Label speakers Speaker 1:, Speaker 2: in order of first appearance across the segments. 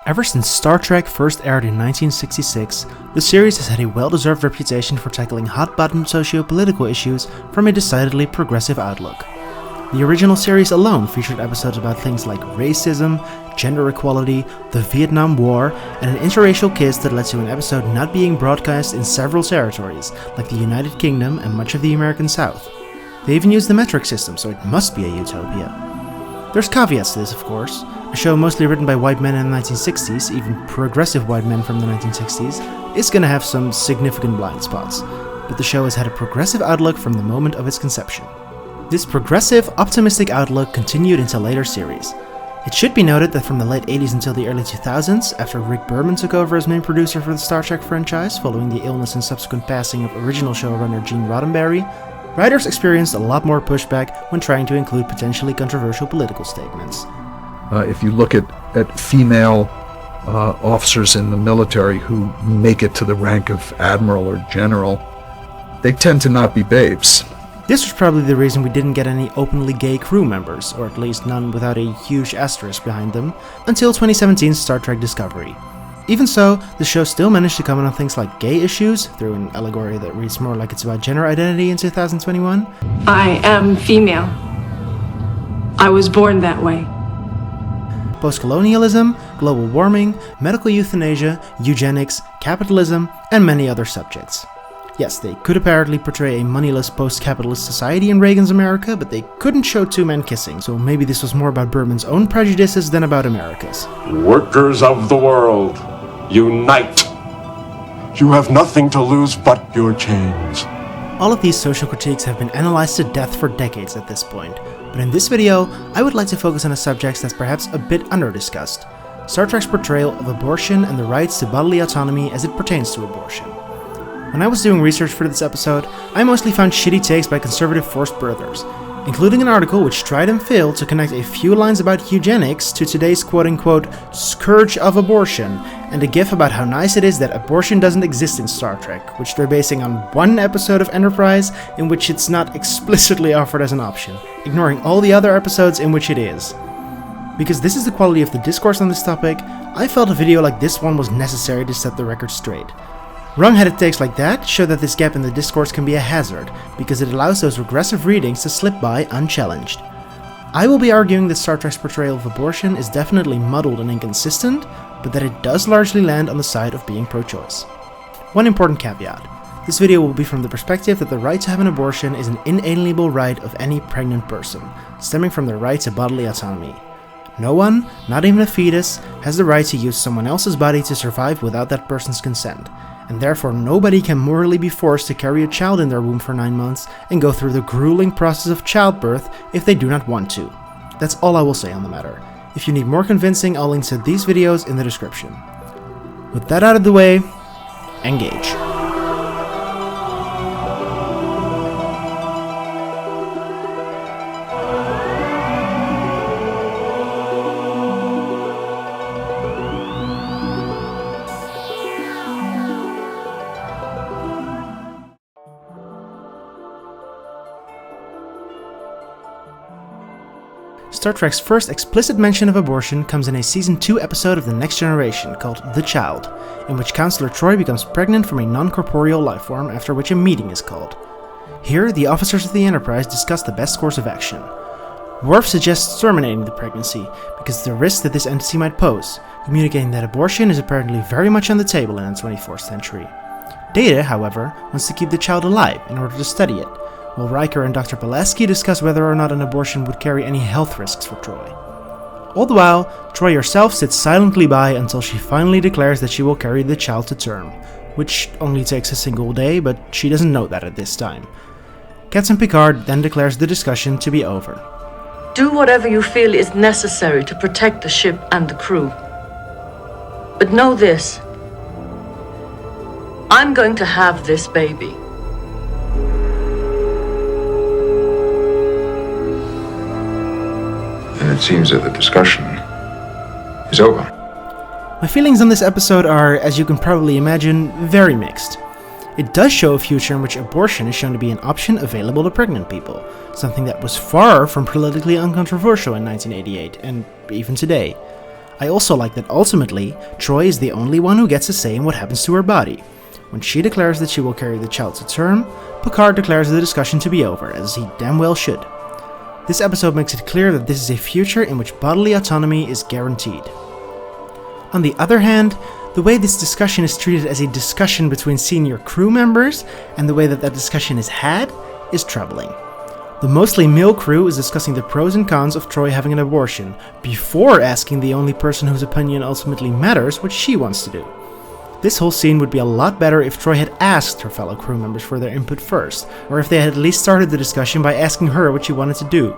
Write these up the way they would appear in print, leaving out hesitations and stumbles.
Speaker 1: Ever since Star Trek first aired in 1966, the series has had a well-deserved reputation for tackling hot-button socio-political issues from a decidedly progressive outlook. The original series alone featured episodes about things like racism, gender equality, the Vietnam War, and an interracial kiss that led to an episode not being broadcast in several territories, like the United Kingdom and much of the American South. They even used the metric system, so it must be a utopia. There's caveats to this, of course. A show mostly written by white men in the 1960s, even progressive white men from the 1960s, is gonna have some significant blind spots, but the show has had a progressive outlook from the moment of its conception. This progressive, optimistic outlook continued into later series. It should be noted that from the late 80s until the early 2000s, after Rick Berman took over as main producer for the Star Trek franchise following the illness and subsequent passing of original showrunner Gene Roddenberry, writers experienced a lot more pushback when trying to include potentially controversial political statements.
Speaker 2: If you look at female officers in the military who make it to the rank of admiral or general, they tend to not be babes.
Speaker 1: This was probably the reason we didn't get any openly gay crew members, or at least none without a huge asterisk behind them, until 2017's Star Trek Discovery. Even so, the show still managed to comment on things like gay issues, through an allegory that reads more like it's about gender identity in 2021.
Speaker 3: I am female. I was born that way.
Speaker 1: Post-colonialism, global warming, medical euthanasia, eugenics, capitalism, and many other subjects. Yes, they could apparently portray a moneyless post-capitalist society in Reagan's America, but they couldn't show two men kissing, so maybe this was more about Berman's own prejudices than about America's.
Speaker 4: Workers of the world, unite! You have nothing to lose but your chains.
Speaker 1: All of these social critiques have been analyzed to death for decades at this point, but in this video, I would like to focus on a subject that's perhaps a bit under-discussed: Star Trek's portrayal of abortion and the rights to bodily autonomy as it pertains to abortion. When I was doing research for this episode, I mostly found shitty takes by conservative forced birthers, including an article which tried and failed to connect a few lines about eugenics to today's quote-unquote scourge of abortion, and a gif about how nice it is that abortion doesn't exist in Star Trek, which they're basing on one episode of Enterprise in which it's not explicitly offered as an option, ignoring all the other episodes in which it is. Because this is the quality of the discourse on this topic, I felt a video like this one was necessary to set the record straight. Wrong-headed takes like that show that this gap in the discourse can be a hazard, because it allows those regressive readings to slip by unchallenged. I will be arguing that Star Trek's portrayal of abortion is definitely muddled and inconsistent, but that it does largely land on the side of being pro-choice. One important caveat: this video will be from the perspective that the right to have an abortion is an inalienable right of any pregnant person, stemming from their right to bodily autonomy. No one, not even a fetus, has the right to use someone else's body to survive without that person's consent, and therefore nobody can morally be forced to carry a child in their womb for 9 months and go through the grueling process of childbirth if they do not want to. That's all I will say on the matter. If you need more convincing, I'll link to these videos in the description. With that out of the way, engage. Star Trek's first explicit mention of abortion comes in a Season 2 episode of The Next Generation called The Child, in which Counselor Troi becomes pregnant from a non-corporeal lifeform, after which a meeting is called. Here, the officers of the Enterprise discuss the best course of action. Worf suggests terminating the pregnancy, because of the risk that this entity might pose, communicating that abortion is apparently very much on the table in the 24th century. Data, however, wants to keep the child alive in order to study it, while Riker and Dr. Pulaski discuss whether or not an abortion would carry any health risks for Troi. All the while, Troi herself sits silently by until she finally declares that she will carry the child to term, which only takes a single day, but she doesn't know that at this time. Captain Picard then declares the discussion to be over.
Speaker 5: Do whatever you feel is necessary to protect the ship and the crew. But know this: I'm going to have this baby.
Speaker 6: And it seems that the discussion is over.
Speaker 1: My feelings on this episode are, as you can probably imagine, very mixed. It does show a future in which abortion is shown to be an option available to pregnant people, something that was far from politically uncontroversial in 1988, and even today. I also like that ultimately, Troi is the only one who gets a say in what happens to her body. When she declares that she will carry the child to term, Picard declares the discussion to be over, as he damn well should. This episode makes it clear that this is a future in which bodily autonomy is guaranteed. On the other hand, the way this discussion is treated as a discussion between senior crew members, and the way that discussion is had, is troubling. The mostly male crew is discussing the pros and cons of Troi having an abortion, before asking the only person whose opinion ultimately matters what she wants to do. This whole scene would be a lot better if Troi had asked her fellow crew members for their input first, or if they had at least started the discussion by asking her what she wanted to do.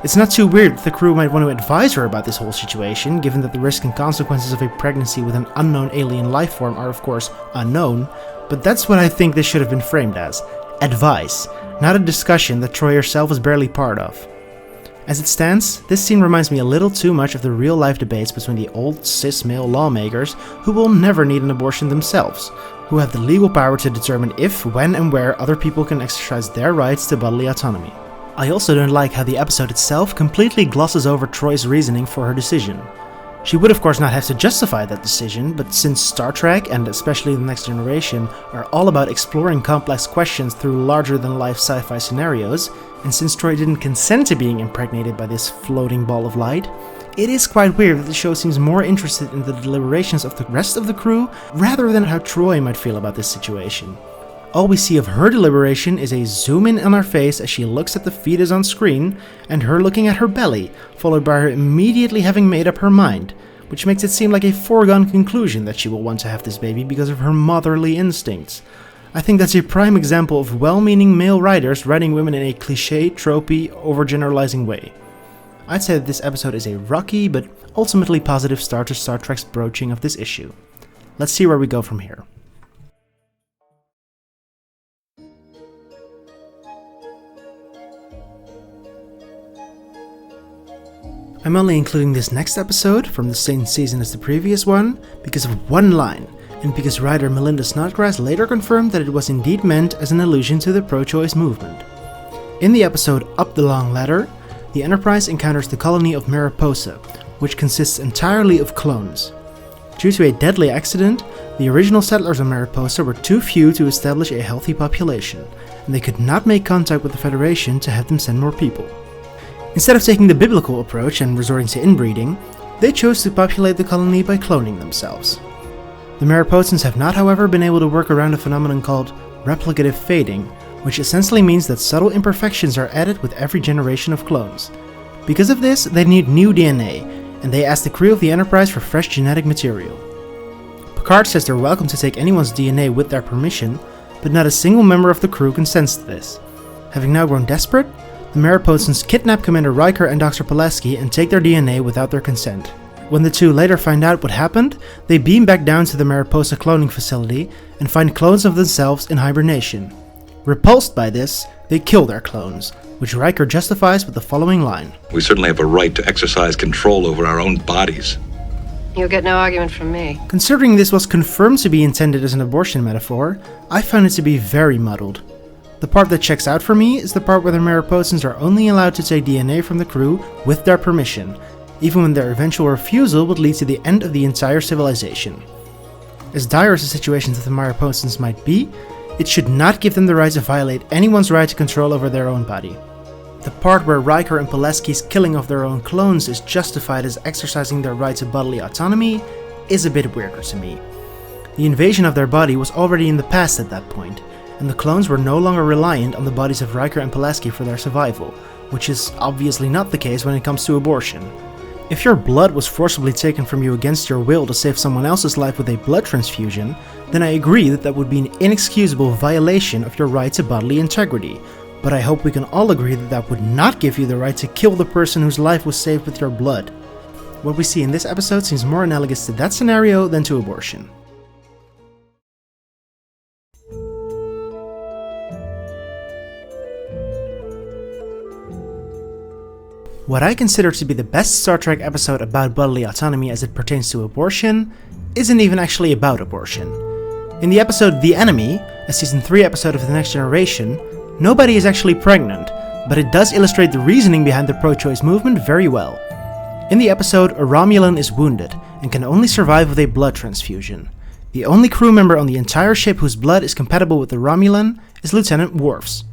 Speaker 1: It's not too weird that the crew might want to advise her about this whole situation, given that the risk and consequences of a pregnancy with an unknown alien life form are of course unknown, but that's what I think this should have been framed as. Advice, not a discussion that Troi herself was barely part of. As it stands, this scene reminds me a little too much of the real-life debates between the old cis-male lawmakers who will never need an abortion themselves, who have the legal power to determine if, when and where other people can exercise their rights to bodily autonomy. I also don't like how the episode itself completely glosses over Troi's reasoning for her decision. She would of course not have to justify that decision, but since Star Trek, and especially The Next Generation, are all about exploring complex questions through larger-than-life sci-fi scenarios, and since Troi didn't consent to being impregnated by this floating ball of light, it is quite weird that the show seems more interested in the deliberations of the rest of the crew, rather than how Troi might feel about this situation. All we see of her deliberation is a zoom in on her face as she looks at the fetus on screen, and her looking at her belly, followed by her immediately having made up her mind, which makes it seem like a foregone conclusion that she will want to have this baby because of her motherly instincts. I think that's a prime example of well-meaning male writers writing women in a cliché, tropey, overgeneralizing way. I'd say that this episode is a rocky, but ultimately positive start to Star Trek's broaching of this issue. Let's see where we go from here. I'm only including this next episode, from the same season as the previous one, because of one line, and because writer Melinda Snodgrass later confirmed that it was indeed meant as an allusion to the pro-choice movement. In the episode Up the Long Ladder, the Enterprise encounters the colony of Mariposa, which consists entirely of clones. Due to a deadly accident, the original settlers of Mariposa were too few to establish a healthy population, and they could not make contact with the Federation to have them send more people. Instead of taking the biblical approach and resorting to inbreeding, they chose to populate the colony by cloning themselves. The Mariposans have not, however, been able to work around a phenomenon called replicative fading, which essentially means that subtle imperfections are added with every generation of clones. Because of this, they need new DNA, and they ask the crew of the Enterprise for fresh genetic material. Picard says they're welcome to take anyone's DNA with their permission, but not a single member of the crew consents to this. Having now grown desperate, the Mariposans kidnap Commander Riker and Dr. Pulaski and take their DNA without their consent. When the two later find out what happened, they beam back down to the Mariposa cloning facility and find clones of themselves in hibernation. Repulsed by this, they kill their clones, which Riker justifies with the following line.
Speaker 7: We certainly have a right to exercise control over our own bodies.
Speaker 3: You'll get no argument from me.
Speaker 1: Considering this was confirmed to be intended as an abortion metaphor, I found it to be very muddled. The part that checks out for me is the part where the Mariposans are only allowed to take DNA from the crew with their permission, even when their eventual refusal would lead to the end of the entire civilization. As dire as the situations of the Mariposans might be, it should not give them the right to violate anyone's right to control over their own body. The part where Riker and Pulaski's killing of their own clones is justified as exercising their right to bodily autonomy is a bit weirder to me. The invasion of their body was already in the past at that point, and the clones were no longer reliant on the bodies of Riker and Pulaski for their survival, which is obviously not the case when it comes to abortion. If your blood was forcibly taken from you against your will to save someone else's life with a blood transfusion, then I agree that would be an inexcusable violation of your right to bodily integrity, but I hope we can all agree that would not give you the right to kill the person whose life was saved with your blood. What we see in this episode seems more analogous to that scenario than to abortion. What I consider to be the best Star Trek episode about bodily autonomy as it pertains to abortion isn't even actually about abortion. In the episode The Enemy, a Season 3 episode of The Next Generation, nobody is actually pregnant, but it does illustrate the reasoning behind the pro-choice movement very well. In the episode, a Romulan is wounded and can only survive with a blood transfusion. The only crew member on the entire ship whose blood is compatible with the Romulan is Lieutenant Worf's.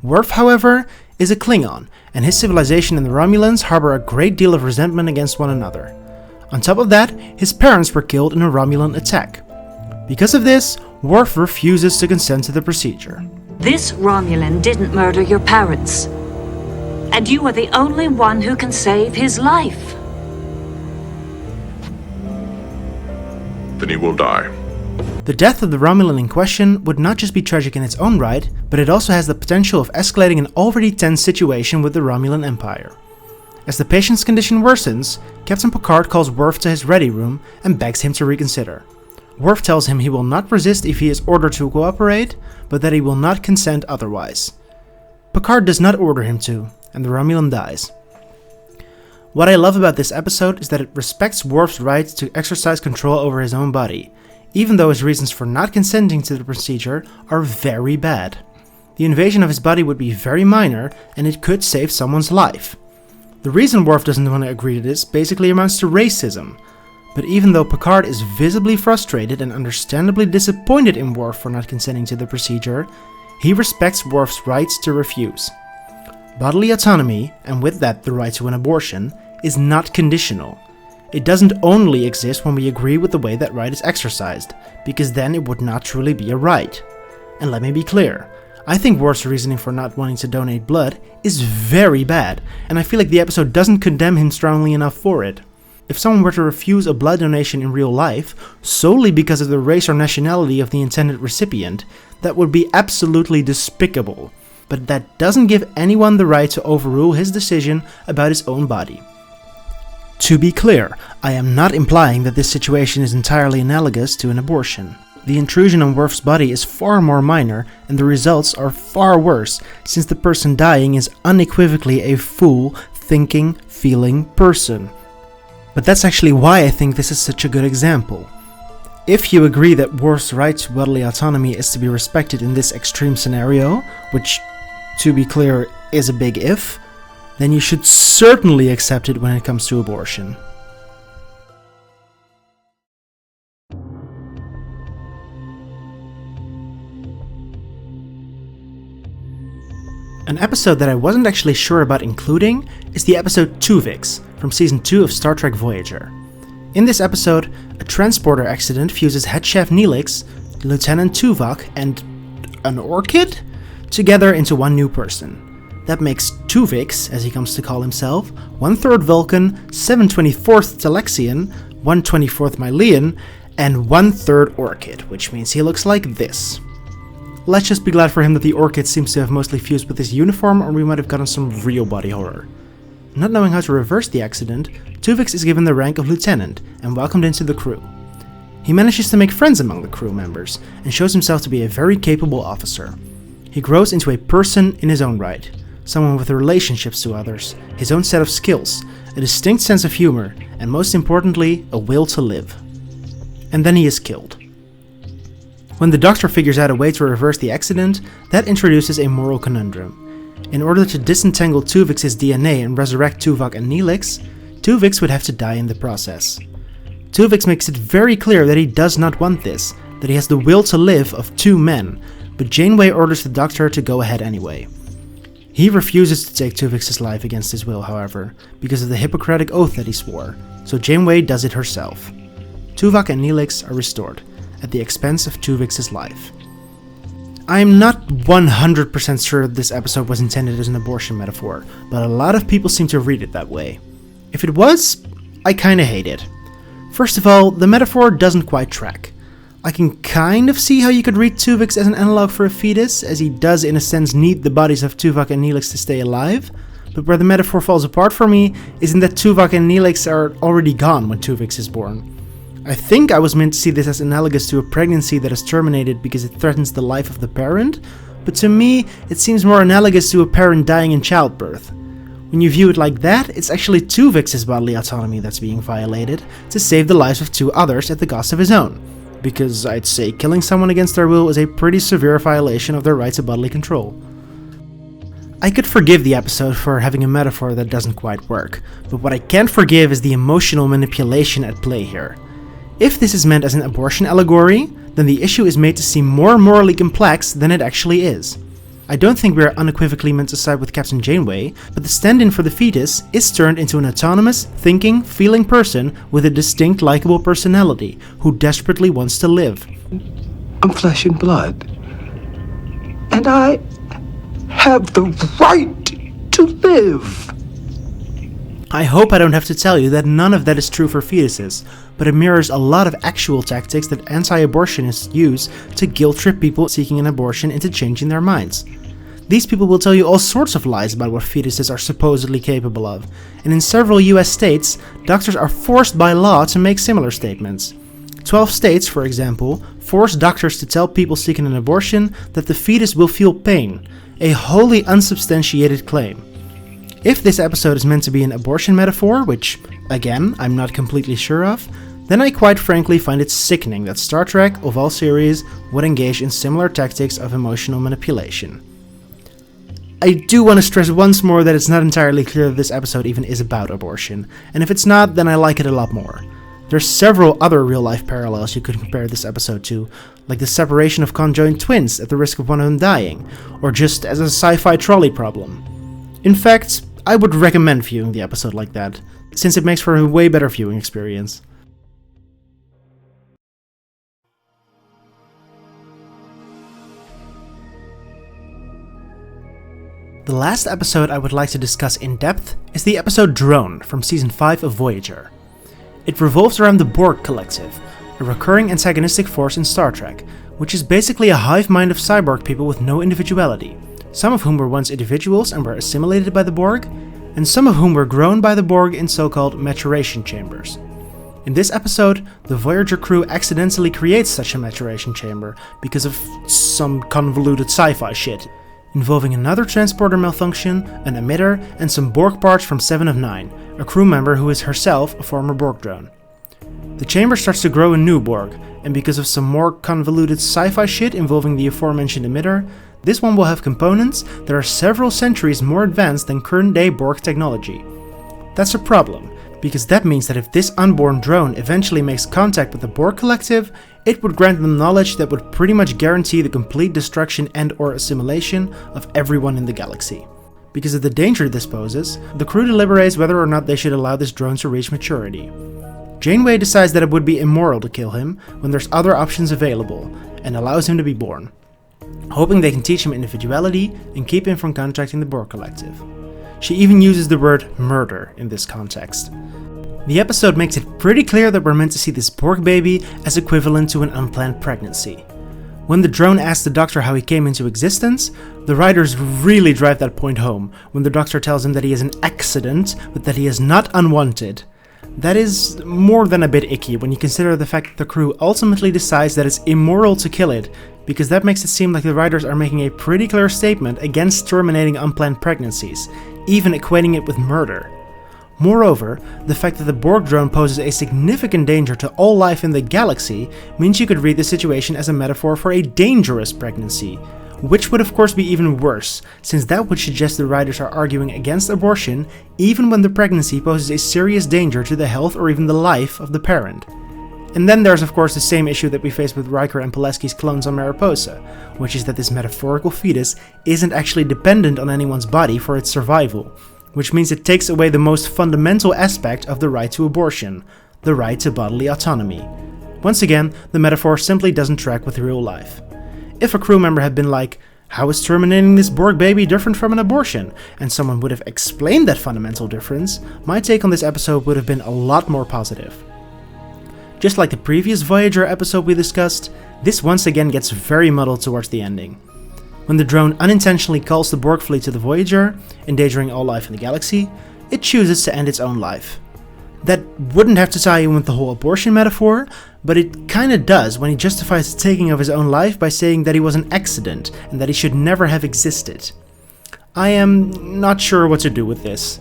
Speaker 1: Worf, however, is a Klingon, and his civilization and the Romulans harbor a great deal of resentment against one another. On top of that, his parents were killed in a Romulan attack. Because of this, Worf refuses to consent to the procedure.
Speaker 8: This Romulan didn't murder your parents. And you are the only one who can save his life.
Speaker 6: Then he will die.
Speaker 1: The death of the Romulan in question would not just be tragic in its own right, but it also has the potential of escalating an already tense situation with the Romulan Empire. As the patient's condition worsens, Captain Picard calls Worf to his ready room and begs him to reconsider. Worf tells him he will not resist if he is ordered to cooperate, but that he will not consent otherwise. Picard does not order him to, and the Romulan dies. What I love about this episode is that it respects Worf's right to exercise control over his own body, even though his reasons for not consenting to the procedure are very bad. The invasion of his body would be very minor, and it could save someone's life. The reason Worf doesn't want to agree to this basically amounts to racism. But even though Picard is visibly frustrated and understandably disappointed in Worf for not consenting to the procedure, he respects Worf's rights to refuse. Bodily autonomy, and with that the right to an abortion, is not conditional. It doesn't only exist when we agree with the way that right is exercised, because then it would not truly be a right. And let me be clear, I think Worf's reasoning for not wanting to donate blood is very bad, and I feel like the episode doesn't condemn him strongly enough for it. If someone were to refuse a blood donation in real life, solely because of the race or nationality of the intended recipient, that would be absolutely despicable. But that doesn't give anyone the right to overrule his decision about his own body. To be clear, I am not implying that this situation is entirely analogous to an abortion. The intrusion on Worf's body is far more minor, and the results are far worse, since the person dying is unequivocally a full, thinking, feeling person. But that's actually why I think this is such a good example. If you agree that Worf's right to bodily autonomy is to be respected in this extreme scenario, which, to be clear, is a big if, then you should certainly accept it when it comes to abortion. An episode that I wasn't actually sure about including is the episode Tuvix from Season 2 of Star Trek Voyager. In this episode, a transporter accident fuses head chef Neelix, Lieutenant Tuvok, and an orchid together into one new person. That makes Tuvix, as he comes to call himself, 1/3 Vulcan, 7/24 Telexian, 1/24 Mylian, and 1/3 orchid, which means he looks like this. Let's just be glad for him that the orchid seems to have mostly fused with his uniform, or we might have gotten some real body horror. Not knowing how to reverse the accident, Tuvix is given the rank of lieutenant and welcomed into the crew. He manages to make friends among the crew members and shows himself to be a very capable officer. He grows into a person in his own right, someone with relationships to others, his own set of skills, a distinct sense of humor, and most importantly, a will to live. And then he is killed. When the Doctor figures out a way to reverse the accident, that introduces a moral conundrum. In order to disentangle Tuvix's DNA and resurrect Tuvok and Neelix, Tuvix would have to die in the process. Tuvix makes it very clear that he does not want this, that he has the will to live of two men, but Janeway orders the Doctor to go ahead anyway. He refuses to take Tuvix's life against his will, however, because of the Hippocratic oath that he swore, so Janeway does it herself. Tuvok and Neelix are restored, at the expense of Tuvix's life. I am not 100% sure this episode was intended as an abortion metaphor, but a lot of people seem to read it that way. If it was, I kinda hate it. First of all, the metaphor doesn't quite track. I can kind of see how you could read Tuvix as an analog for a fetus, as he does in a sense need the bodies of Tuvok and Neelix to stay alive, but where the metaphor falls apart for me is in that Tuvok and Neelix are already gone when Tuvix is born. I think I was meant to see this as analogous to a pregnancy that is terminated because it threatens the life of the parent, but to me it seems more analogous to a parent dying in childbirth. When you view it like that, it's actually Tuvix's bodily autonomy that's being violated to save the lives of two others at the cost of his own, because I'd say killing someone against their will is a pretty severe violation of their right to bodily control. I could forgive the episode for having a metaphor that doesn't quite work, but what I can't forgive is the emotional manipulation at play here. If this is meant as an abortion allegory, then the issue is made to seem more morally complex than it actually is. I don't think we are unequivocally meant to side with Captain Janeway, but the stand-in for the fetus is turned into an autonomous, thinking, feeling person with a distinct, likable personality who desperately wants to live.
Speaker 9: I'm flesh and blood, and I have the right to live.
Speaker 1: I hope I don't have to tell you that none of that is true for fetuses, but it mirrors a lot of actual tactics that anti-abortionists use to guilt-trip people seeking an abortion into changing their minds. These people will tell you all sorts of lies about what fetuses are supposedly capable of, and in several US states, doctors are forced by law to make similar statements. 12 states, for example, force doctors to tell people seeking an abortion that the fetus will feel pain, a wholly unsubstantiated claim. If this episode is meant to be an abortion metaphor, which, again, I'm not completely sure of, then I quite frankly find it sickening that Star Trek, of all series, would engage in similar tactics of emotional manipulation. I do want to stress once more that it's not entirely clear that this episode even is about abortion, and if it's not, then I like it a lot more. There's several other real-life parallels you could compare this episode to, like the separation of conjoined twins at the risk of one of them dying, or just as a sci-fi trolley problem. In fact, I would recommend viewing the episode like that, since it makes for a way better viewing experience. The last episode I would like to discuss in depth is the episode Drone from Season 5 of Voyager. It revolves around the Borg Collective, a recurring antagonistic force in Star Trek, which is basically a hive mind of cyborg people with no individuality, some of whom were once individuals and were assimilated by the Borg, and some of whom were grown by the Borg in so-called maturation chambers. In this episode, the Voyager crew accidentally creates such a maturation chamber because of some convoluted sci-fi shit, involving another transporter malfunction, an emitter, and some Borg parts from 7 of 9, a crew member who is herself a former Borg drone. The chamber starts to grow a new Borg, and because of some more convoluted sci-fi shit involving the aforementioned emitter, this one will have components that are several centuries more advanced than current-day Borg technology. That's a problem, because that means that if this unborn drone eventually makes contact with the Borg Collective, it would grant them knowledge that would pretty much guarantee the complete destruction and/or assimilation of everyone in the galaxy. Because of the danger this poses, the crew deliberates whether or not they should allow this drone to reach maturity. Janeway decides that it would be immoral to kill him when there's other options available, and allows him to be born, hoping they can teach him individuality and keep him from contacting the Borg Collective. She even uses the word murder in this context. The episode makes it pretty clear that we're meant to see this Borg baby as equivalent to an unplanned pregnancy. When the drone asks the Doctor how he came into existence, the writers really drive that point home when the Doctor tells him that he is an accident, but that he is not unwanted. That is more than a bit icky when you consider the fact that the crew ultimately decides that it's immoral to kill it, because that makes it seem like the writers are making a pretty clear statement against terminating unplanned pregnancies, even equating it with murder. Moreover, the fact that the Borg drone poses a significant danger to all life in the galaxy means you could read the situation as a metaphor for a dangerous pregnancy, which would of course be even worse, since that would suggest the writers are arguing against abortion even when the pregnancy poses a serious danger to the health or even the life of the parent. And then there's of course the same issue that we face with Riker and Pulaski's clones on Mariposa, which is that this metaphorical fetus isn't actually dependent on anyone's body for its survival, which means it takes away the most fundamental aspect of the right to abortion, the right to bodily autonomy. Once again, the metaphor simply doesn't track with real life. If a crew member had been like, "How is terminating this Borg baby different from an abortion?" and someone would have explained that fundamental difference, my take on this episode would have been a lot more positive. Just like the previous Voyager episode we discussed, this once again gets very muddled towards the ending. When the drone unintentionally calls the Borg fleet to the Voyager, endangering all life in the galaxy, it chooses to end its own life. That wouldn't have to tie in with the whole abortion metaphor, but it kinda does when he justifies the taking of his own life by saying that he was an accident and that he should never have existed. I am not sure what to do with this.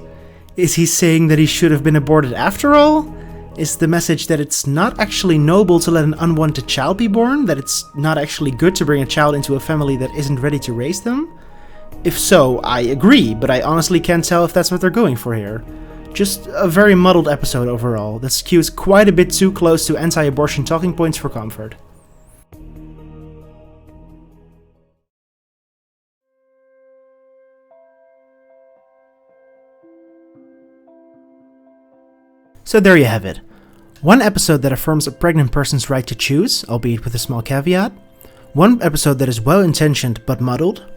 Speaker 1: Is he saying that he should have been aborted after all? Is the message that it's not actually noble to let an unwanted child be born? That it's not actually good to bring a child into a family that isn't ready to raise them? If so, I agree, but I honestly can't tell if that's what they're going for here. Just a very muddled episode overall, that skews quite a bit too close to anti-abortion talking points for comfort. So there you have it. One episode that affirms a pregnant person's right to choose, albeit with a small caveat. One episode that is well-intentioned but muddled.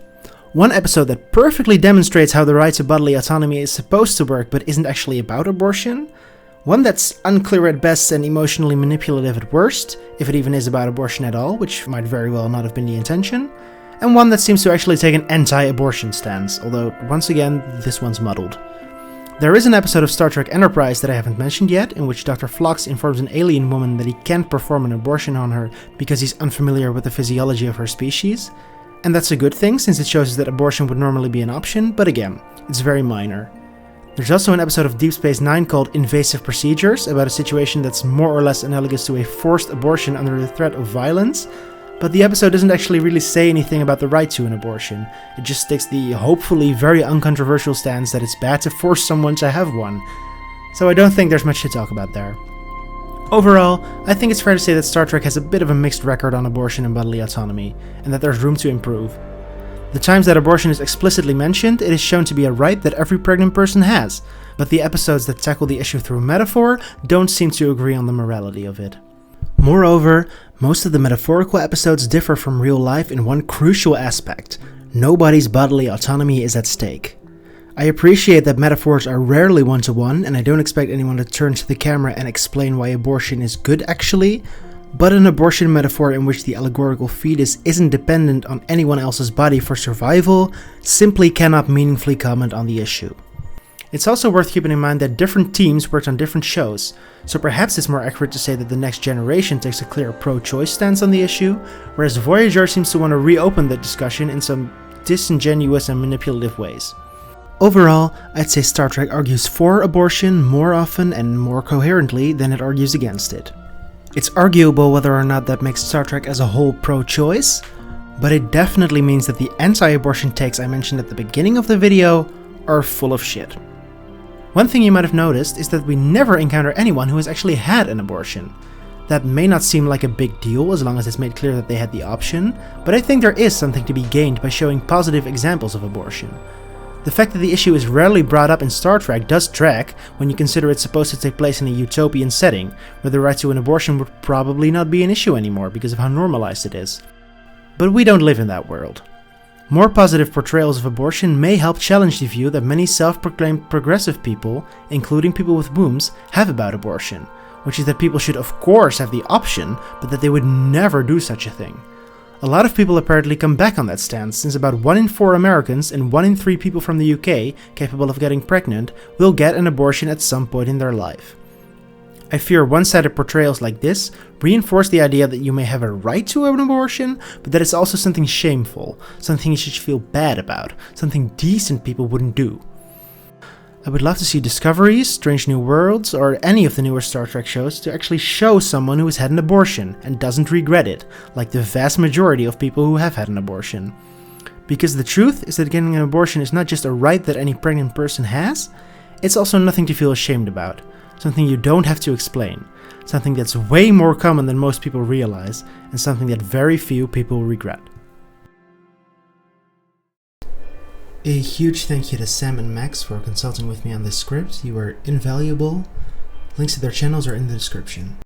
Speaker 1: One episode that perfectly demonstrates how the right to bodily autonomy is supposed to work but isn't actually about abortion. One that's unclear at best and emotionally manipulative at worst, if it even is about abortion at all, which might very well not have been the intention. And one that seems to actually take an anti-abortion stance, although once again, this one's muddled. There is an episode of Star Trek Enterprise that I haven't mentioned yet, in which Dr. Phlox informs an alien woman that he can't perform an abortion on her because he's unfamiliar with the physiology of her species. And that's a good thing, since it shows us that abortion would normally be an option, but again, it's very minor. There's also an episode of Deep Space Nine called Invasive Procedures, about a situation that's more or less analogous to a forced abortion under the threat of violence, but the episode doesn't actually really say anything about the right to an abortion. It just takes the hopefully very uncontroversial stance that it's bad to force someone to have one. So I don't think there's much to talk about there. Overall, I think it's fair to say that Star Trek has a bit of a mixed record on abortion and bodily autonomy, and that there's room to improve. The times that abortion is explicitly mentioned, it is shown to be a right that every pregnant person has, but the episodes that tackle the issue through metaphor don't seem to agree on the morality of it. Moreover, most of the metaphorical episodes differ from real life in one crucial aspect: nobody's bodily autonomy is at stake. I appreciate that metaphors are rarely one-to-one, and I don't expect anyone to turn to the camera and explain why abortion is good actually, but an abortion metaphor in which the allegorical fetus isn't dependent on anyone else's body for survival simply cannot meaningfully comment on the issue. It's also worth keeping in mind that different teams worked on different shows, so perhaps it's more accurate to say that The Next Generation takes a clear pro-choice stance on the issue, whereas Voyager seems to want to reopen the discussion in some disingenuous and manipulative ways. Overall, I'd say Star Trek argues for abortion more often and more coherently than it argues against it. It's arguable whether or not that makes Star Trek as a whole pro-choice, but it definitely means that the anti-abortion takes I mentioned at the beginning of the video are full of shit. One thing you might have noticed is that we never encounter anyone who has actually had an abortion. That may not seem like a big deal as long as it's made clear that they had the option, but I think there is something to be gained by showing positive examples of abortion. The fact that the issue is rarely brought up in Star Trek does track when you consider it's supposed to take place in a utopian setting, where the right to an abortion would probably not be an issue anymore because of how normalized it is. But we don't live in that world. More positive portrayals of abortion may help challenge the view that many self-proclaimed progressive people, including people with wombs, have about abortion, which is that people should of course have the option, but that they would never do such a thing. A lot of people apparently come back on that stance, since about 1 in 4 Americans and 1 in 3 people from the UK capable of getting pregnant will get an abortion at some point in their life. I fear one-sided portrayals like this reinforce the idea that you may have a right to an abortion, but that it's also something shameful, something you should feel bad about, something decent people wouldn't do. I would love to see Discovery, Strange New Worlds, or any of the newer Star Trek shows to actually show someone who has had an abortion and doesn't regret it, like the vast majority of people who have had an abortion. Because the truth is that getting an abortion is not just a right that any pregnant person has, it's also nothing to feel ashamed about, something you don't have to explain, something that's way more common than most people realize, and something that very few people regret. A huge thank you to Sam and Max for consulting with me on this script. You are invaluable. Links to their channels are in the description.